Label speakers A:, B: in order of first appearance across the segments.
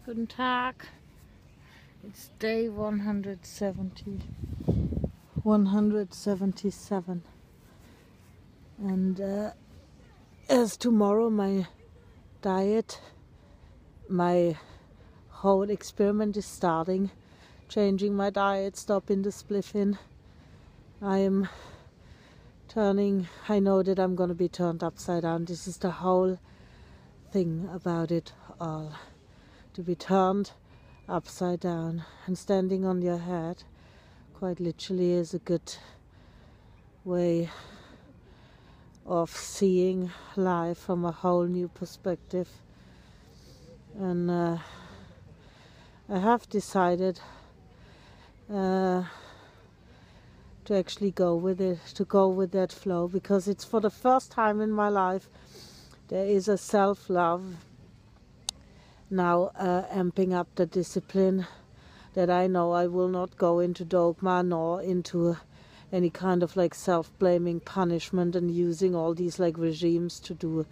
A: Guten Tag. It's day 177. And as tomorrow my diet, my whole experiment is starting, changing my diet, stopping the spliffing. I know that I'm going to be turned upside down. This is the whole thing about it all. To be turned upside down, and standing on your head quite literally is a good way of seeing life from a whole new perspective. And I have decided to actually go with it, to go with that flow, because it's for the first time in my life there is a self-love now amping up the discipline, that I know I will not go into dogma nor into any kind of like self-blaming punishment and using all these like regimes to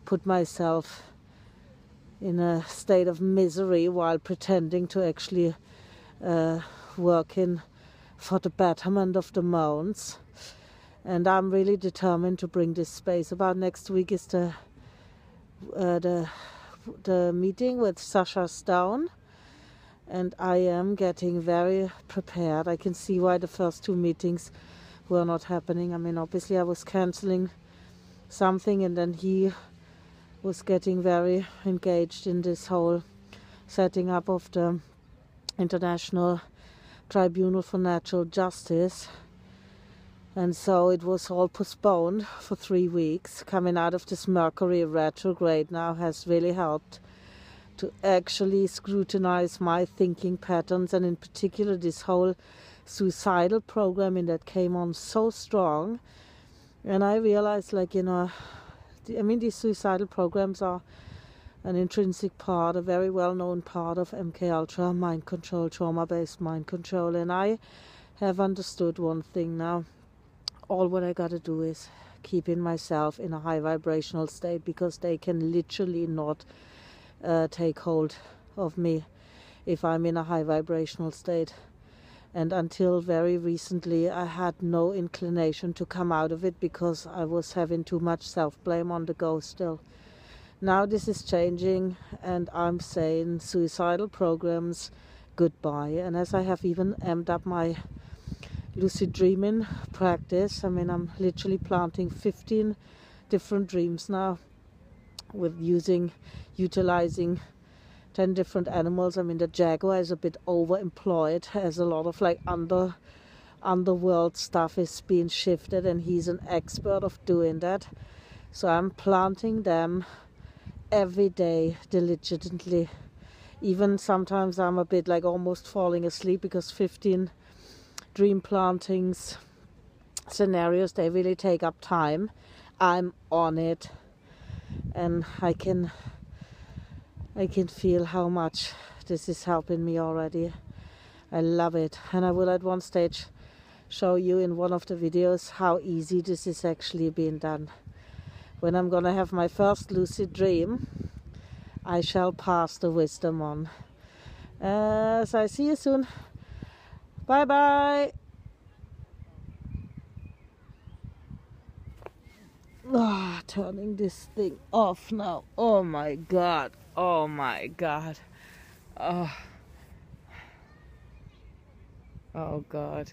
A: put myself in a state of misery while pretending to actually working for the betterment of the mounds. And I'm really determined to bring this space about. Next week is the meeting with Sasha Stone, and I am getting very prepared. I can see why the first two meetings were not happening. I mean, obviously I was cancelling something, and then he was getting very engaged in this whole setting up of the International Tribunal for Natural Justice. And so it was all postponed for 3 weeks. Coming out of this Mercury retrograde now has really helped to actually scrutinize my thinking patterns, and in particular this whole suicidal programming that came on so strong. And I realized, like, these suicidal programs are an intrinsic part, a very well-known part of MK Ultra, mind control, trauma-based mind control. And I have understood one thing now. All what I got to do is keeping myself in a high vibrational state, because they can literally not take hold of me if I'm in a high vibrational state. And until very recently I had no inclination to come out of it, because I was having too much self-blame on the go still. Now this is changing, and I'm saying suicidal programs goodbye. And as I have even amped up my lucid dreaming practice, I mean, I'm literally planting 15 different dreams now with utilizing 10 different animals. I mean, the jaguar is a bit overemployed, as a lot of like underworld stuff is being shifted, and he's an expert of doing that. So I'm planting them every day diligently. Even sometimes I'm a bit like almost falling asleep, because 15 dream plantings scenarios, they really take up time. I'm on it, and I can feel how much this is helping me already. I love it. And I will at one stage show you in one of the videos how easy this is actually being done. When I'm gonna have my first lucid dream, I shall pass the wisdom on. So I see you soon. Bye bye. Turning this thing off now. Oh my god. Oh my god. Oh god.